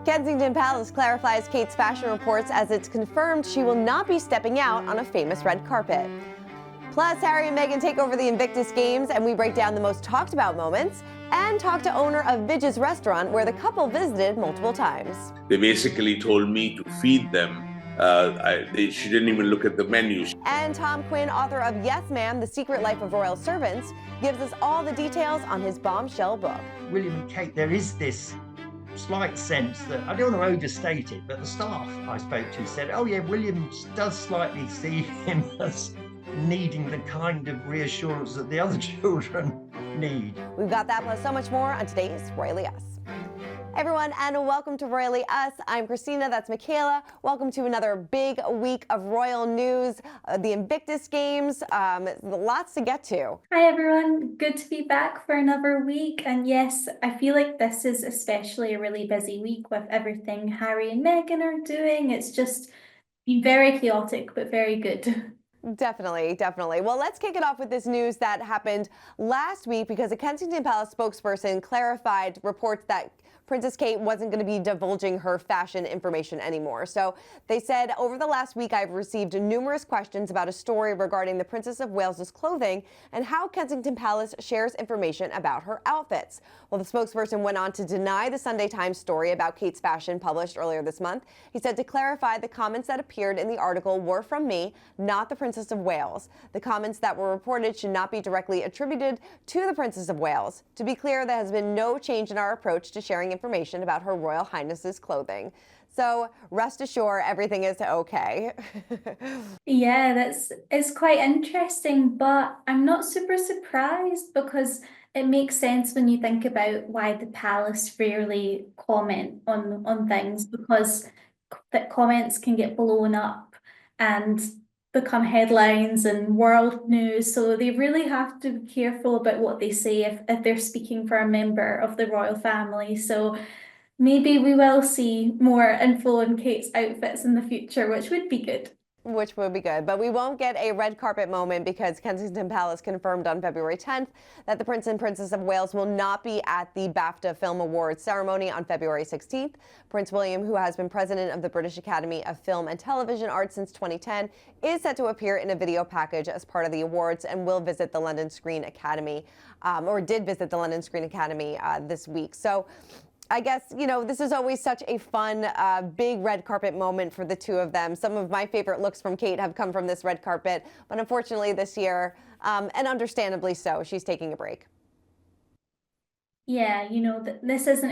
Kensington Palace clarifies Kate's fashion reports as it's confirmed she will not be stepping out on a famous red carpet. Plus, Harry and Meghan take over the Invictus Games, and we break down the most talked about moments and talk to owner of Vidge's restaurant, where the couple visited multiple times. They basically told me to feed them. She didn't even look at the menu. And Tom Quinn, author of Yes Ma'am, The Secret Life of Royal Servants, gives us all the details on his bombshell book. William and Kate, there is this slight sense that, I don't want to overstate it, but the staff I spoke to said, oh yeah, William does slightly see him as needing the kind of reassurance that the other children need. We've got that plus so much more on today's Royally Us. Everyone, and welcome to Royally Us. I'm Christina, that's Michaela. Welcome to another big week of royal news, the Invictus Games, lots to get to. Hi everyone, good to be back for another week. And yes, I feel like this is especially a really busy week with everything Harry and Meghan are doing. It's just been very chaotic, but very good. Definitely, definitely. Well, let's kick it off with this news that happened last week because a Kensington Palace spokesperson clarified reports that Princess Kate wasn't going to be divulging her fashion information anymore. So they said, over the last week, I've received numerous questions about a story regarding the Princess of Wales's clothing and how Kensington Palace shares information about her outfits. Well, the spokesperson went on to deny the Sunday Times story about Kate's fashion published earlier this month. He said to clarify, the comments that appeared in the article were from me, not the Princess of Wales. The comments that were reported should not be directly attributed to the Princess of Wales. To be clear, there has been no change in our approach to sharing information about Her Royal Highness's clothing. So rest assured, everything is okay. Yeah, it's quite interesting, but I'm not super surprised because it makes sense when you think about why the palace rarely comment on things, because that comments can get blown up and become headlines and world news. So they really have to be careful about what they say if they're speaking for a member of the royal family. So maybe we will see more info on Kate's outfits in the future, which would be good. Which would be good, but we won't get a red carpet moment because Kensington Palace confirmed on February 10th that the Prince and Princess of Wales will not be at the BAFTA Film Awards ceremony on February 16th. Prince William, who has been president of the British Academy of Film and Television Arts since 2010, is set to appear in a video package as part of the awards and will visit the London Screen Academy, or did visit the London Screen Academy this week. So I guess, you know, this is always such a fun, big red carpet moment for the two of them. Some of my favorite looks from Kate have come from this red carpet, but unfortunately this year, and understandably so, she's taking a break. Yeah, you know, this isn't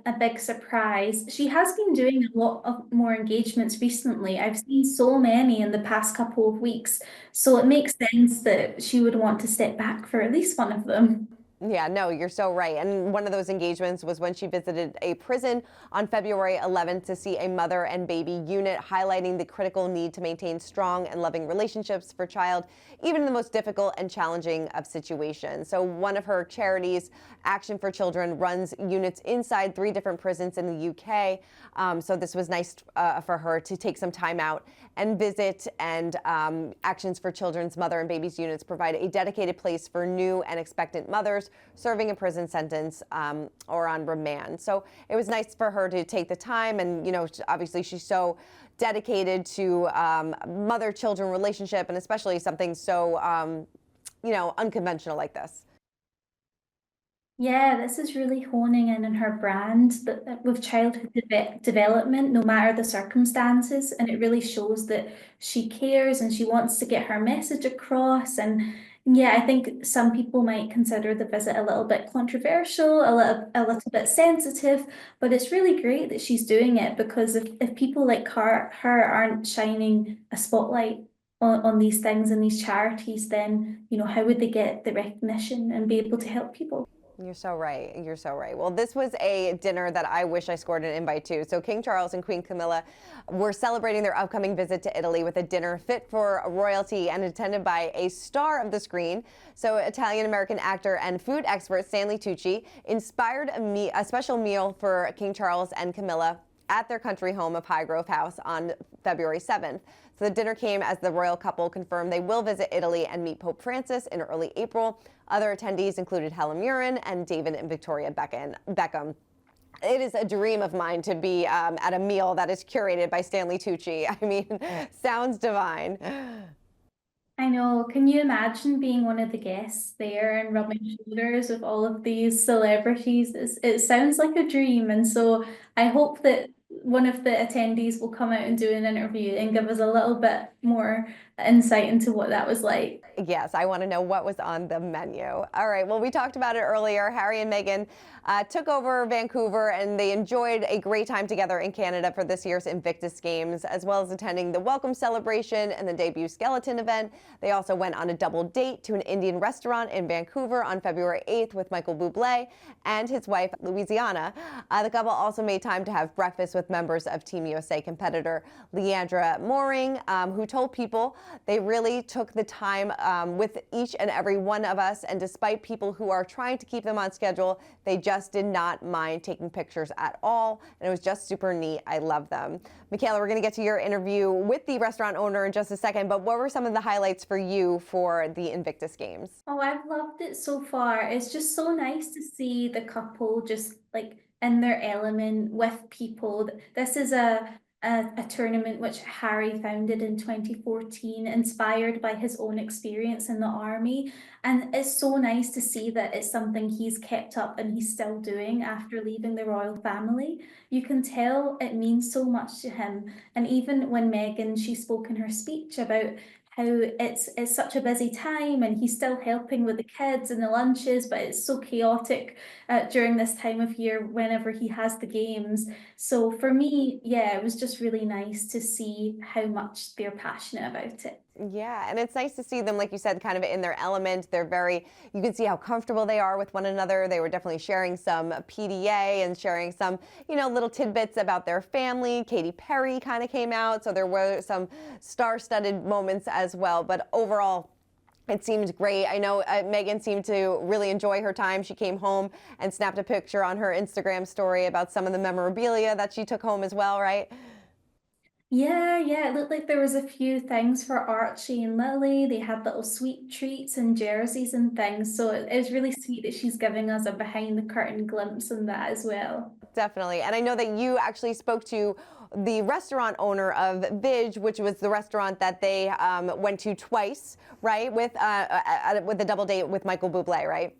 a big surprise. She has been doing a lot of more engagements recently. I've seen so many in the past couple of weeks. So it makes sense that she would want to step back for at least one of them. Yeah, no, you're so right. And one of those engagements was when she visited a prison on February 11th to see a mother and baby unit, highlighting the critical need to maintain strong and loving relationships for child, even in the most difficult and challenging of situations. So one of her charities, Action for Children, runs units inside 3 different prisons in the UK. So this was nice for her to take some time out and visit. And Actions for Children's mother and babies units provide a dedicated place for new and expectant mothers serving a prison sentence or on remand. So it was nice for her to take the time, and you know, obviously she's so dedicated to mother-children relationship, and especially something so you know, unconventional like this. Yeah, this is really honing in on her brand with childhood development, no matter the circumstances. And it really shows that she cares and she wants to get her message across. And yeah, I think some people might consider the visit a little bit controversial, a little bit sensitive, but it's really great that she's doing it, because if people like her aren't shining a spotlight on these things and these charities, then, you know, how would they get the recognition and be able to help people? You're so right. You're so right. Well, this was a dinner that I wish I scored an invite to. So King Charles and Queen Camilla were celebrating their upcoming visit to Italy with a dinner fit for royalty and attended by a star of the screen. So Italian-American actor and food expert Stanley Tucci inspired a special meal for King Charles and Camilla at their country home of Highgrove House on February 7th. So the dinner came as the royal couple confirmed they will visit Italy and meet Pope Francis in early April. Other attendees included Helen Mirren and David and Victoria Beckham. It is a dream of mine to be at a meal that is curated by Stanley Tucci. I mean, sounds divine. I know. Can you imagine being one of the guests there and rubbing shoulders with all of these celebrities? It sounds like a dream. And so I hope that one of the attendees will come out and do an interview and give us a little bit more insight into what that was like. Yes, I want to know what was on the menu. All right, well, we talked about it earlier. Harry and Meghan took over Vancouver, and they enjoyed a great time together in Canada for this year's Invictus Games, as well as attending the welcome celebration and the debut skeleton event. They also went on a double date to an Indian restaurant in Vancouver on February 8th with Michael Bublé and his wife, Louisiana. The couple also made time to have breakfast with members of Team USA competitor Leandra Mooring, who told People they really took the time with each and every one of us, and despite people who are trying to keep them on schedule, they just did not mind taking pictures at all, and it was just super neat. I love them. Michaela, we're going to get to your interview with the restaurant owner in just a second, but what were some of the highlights for you for the Invictus Games? Oh, I've loved it so far. It's just so nice to see the couple just like in their element with people. This is a tournament which Harry founded in 2014, inspired by his own experience in the army. And it's so nice to see that it's something he's kept up and he's still doing after leaving the royal family. You can tell it means so much to him. And even when Meghan, she spoke in her speech about how it's such a busy time and he's still helping with the kids and the lunches, but it's so chaotic during this time of year whenever he has the games. So for me, yeah, it was just really nice to see how much they're passionate about it. Yeah, and it's nice to see them, like you said, kind of in their element. You can see how comfortable they are with one another. They were definitely sharing some PDA and sharing some, little tidbits about their family. Katy Perry kind of came out, so there were some star-studded moments as well. But overall, it seemed great. I know Meghan seemed to really enjoy her time. She came home and snapped a picture on her Instagram story about some of the memorabilia that she took home as well, right? Yeah, it looked like there was a few things for Archie and Lily. They had little sweet treats and jerseys and things. So it was really sweet that she's giving us a behind the curtain glimpse on that as well. Definitely. And I know that you actually spoke to the restaurant owner of Vij, which was the restaurant that they went to twice, right? With a double date with Michael Bublé, right?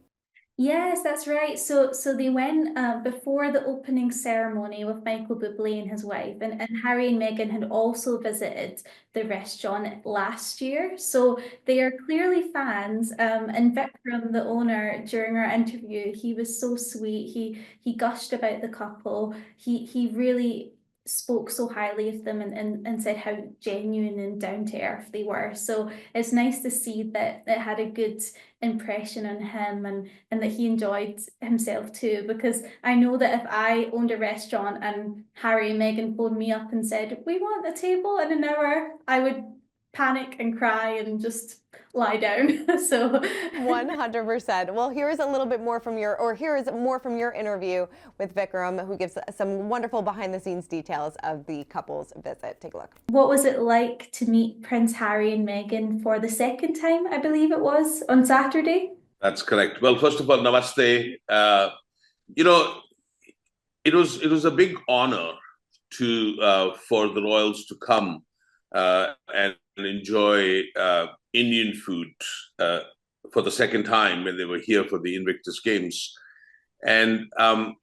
Yes, that's right. So they went before the opening ceremony with Michael Bublé and his wife, and Harry and Meghan had also visited the restaurant last year. So they are clearly fans. And Vikram, the owner, during our interview, he was so sweet. He gushed about the couple. He really spoke so highly of them and said how genuine and down to earth they were. So it's nice to see that it had a good impression on him and that he enjoyed himself too, because I know that if I owned a restaurant and Harry and Meghan phoned me up and said, we want a table in an hour, I would panic and cry and just lie down. So 100%. Well, here is more from your interview with Vikram, who gives some wonderful behind the scenes details of the couple's visit. Take a look. What was it like to meet Prince Harry and Meghan for the second time, I believe it was, on Saturday? That's correct. Well, first of all, namaste. It was a big honor for the royals to come and enjoy Indian food for the second time when they were here for the Invictus Games. And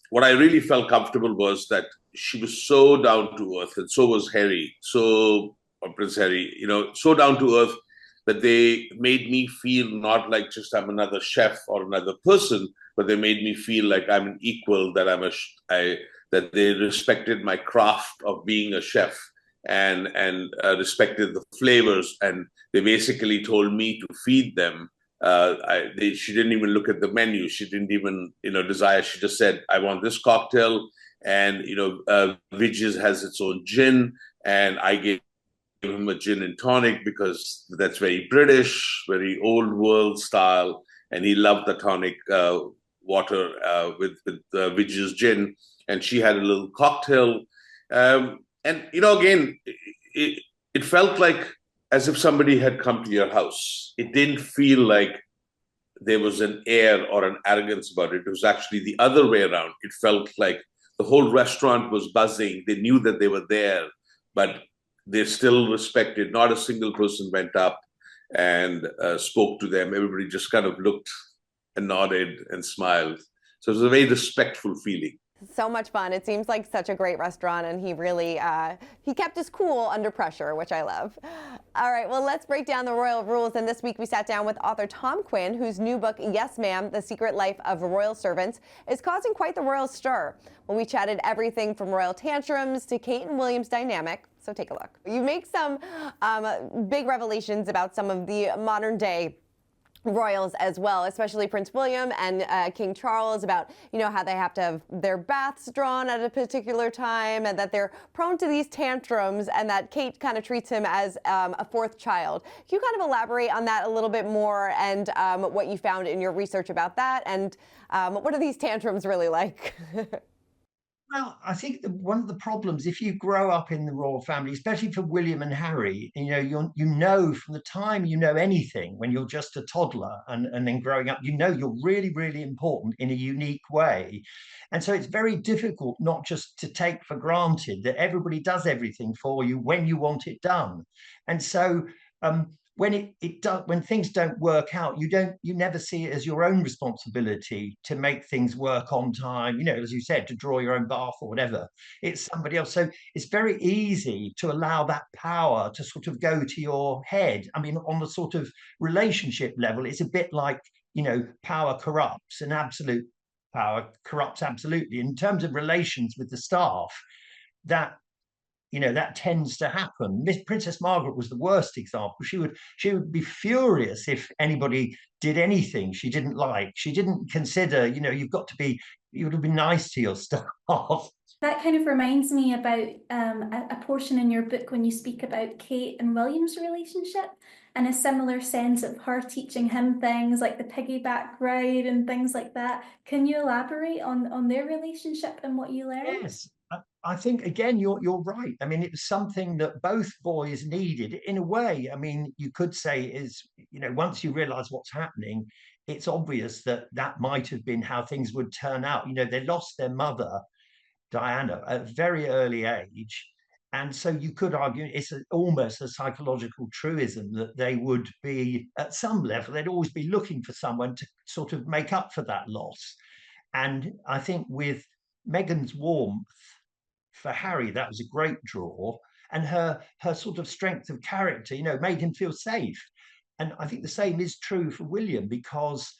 what I really felt comfortable was that she was so down to earth, and so was Prince Harry, so down to earth that they made me feel not like just I'm another chef or another person, but they made me feel like I'm an equal, that that they respected my craft of being a chef and respected the flavors. And they basically told me to feed them. She didn't even look at the menu. She didn't even, desire. She just said, I want this cocktail. And, Vij's has its own gin. And I gave him a gin and tonic because that's very British, very old world style. And he loved the tonic water with Vij's gin. And she had a little cocktail. And, again, it felt like as if somebody had come to your house. It didn't feel like there was an air or an arrogance about it. It was actually the other way around. It felt like the whole restaurant was buzzing. They knew that they were there, but they still respected. Not a single person went up and spoke to them. Everybody just kind of looked and nodded and smiled. So it was a very respectful feeling. So much fun. It seems like such a great restaurant, and he really he kept his cool under pressure, which I love. All right, well, let's break down the royal rules. And this week we sat down with author Tom Quinn, whose new book, Yes Ma'am, The Secret Life of Royal Servants, is causing quite the royal stir. Well, we chatted everything from royal tantrums to Kate and William's dynamic. So take a look. You make some big revelations about some of the modern day royals as well, especially Prince William and King Charles, about, you know, how they have to have their baths drawn at a particular time and that they're prone to these tantrums, and that Kate kind of treats him as a fourth child. Can you kind of elaborate on that a little bit more, and what you found in your research about that, and what are these tantrums really like? Well, I think that one of the problems, if you grow up in the royal family, especially for William and Harry, you know from the time you know anything, when you're just a toddler and then growing up, you know you're really, really important in a unique way. And so it's very difficult not just to take for granted that everybody does everything for you when you want it done. And so when when things don't work out, you never see it as your own responsibility to make things work on time, as you said, to draw your own bath or whatever. It's somebody else. So it's very easy to allow that power to sort of go to your head. I mean, on the sort of relationship level, it's a bit like, power corrupts, and absolute power corrupts absolutely. In terms of relations with the staff, that that tends to happen. Miss Princess Margaret was the worst example. She would be furious if anybody did anything she didn't like. She didn't consider, you would be nice to your staff. That kind of reminds me about a portion in your book when you speak about Kate and William's relationship, and a similar sense of her teaching him things like the piggyback ride and things like that. Can you elaborate on their relationship and what you learned? Yes. I think, again, you're right. I mean, it was something that both boys needed in a way. I mean, you could say is, once you realize what's happening, it's obvious that that might have been how things would turn out. They lost their mother, Diana, at a very early age. And so you could argue it's almost a psychological truism that they would be, at some level, they'd always be looking for someone to sort of make up for that loss. And I think with Meghan's warmth for Harry, that was a great draw. And her sort of strength of character, made him feel safe. And I think the same is true for William, because,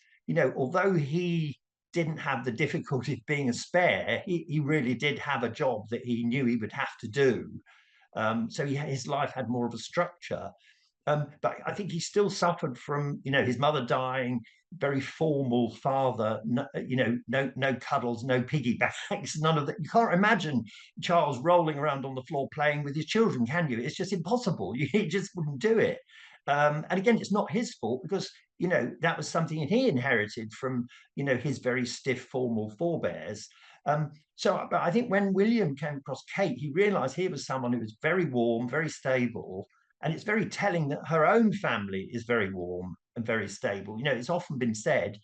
although he didn't have the difficulty of being a spare, he really did have a job that he knew he would have to do. So his life had more of a structure. But I think he still suffered from, his mother dying, very formal father, no cuddles, no piggybacks, none of that. You can't imagine Charles rolling around on the floor playing with his children, can you? It's just impossible. He just wouldn't do it. And again, it's not his fault, because, that was something he inherited from, his very stiff, formal forebears. But I think when William came across Kate, he realized he was someone who was very warm, very stable. And it's very telling that her own family is very warm and very stable. It's often been said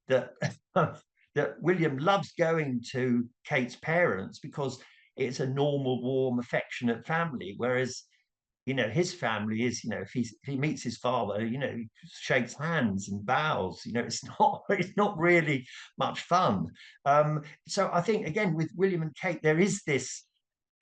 that that William loves going to Kate's parents because it's a normal, warm, affectionate family. Whereas, his family is, if he meets his father, he shakes hands and bows. It's not really much fun. So I think, again, with William and Kate, there is this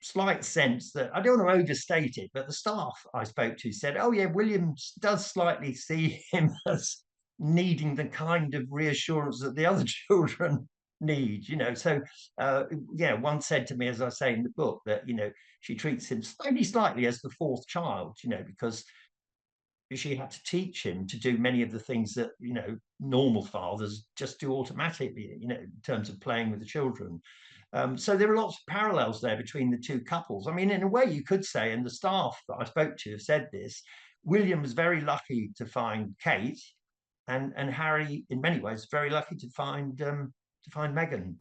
slight sense that, I don't want to overstate it, but the staff I spoke to said, oh yeah, William does slightly see him as needing the kind of reassurance that the other children need. So one said to me, as I say in the book, that she treats him slightly as the fourth child, because she had to teach him to do many of the things that normal fathers just do automatically, in terms of playing with the children. So there are lots of parallels there between the two couples. I mean, in a way, you could say, and the staff that I spoke to have said this, William was very lucky to find Kate, and Harry, in many ways, very lucky to find Meghan.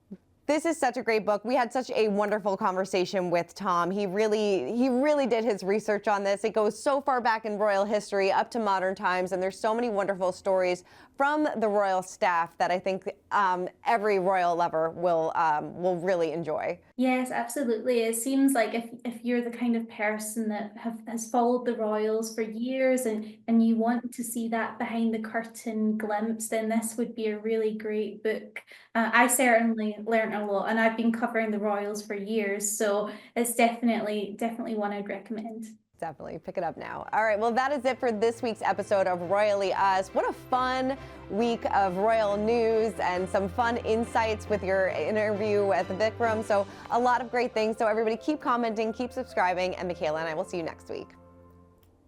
This is such a great book. We had such a wonderful conversation with Tom. He really did his research on this. It goes so far back in royal history up to modern times, and there's so many wonderful stories from the royal staff that I think every royal lover will really enjoy. Yes, absolutely. It seems like if you're the kind of person that has followed the royals for years and you want to see that behind the curtain glimpse, then this would be a really great book. I certainly learned a lot, and I've been covering the royals for years, so it's definitely one I'd recommend. Definitely pick it up now. All right, well, that is it for this week's episode of Royally Us. What a fun week of royal news and some fun insights with your interview at the Vic Room. So a lot of great things. So everybody keep commenting, keep subscribing, and Michaela and I will see you next week.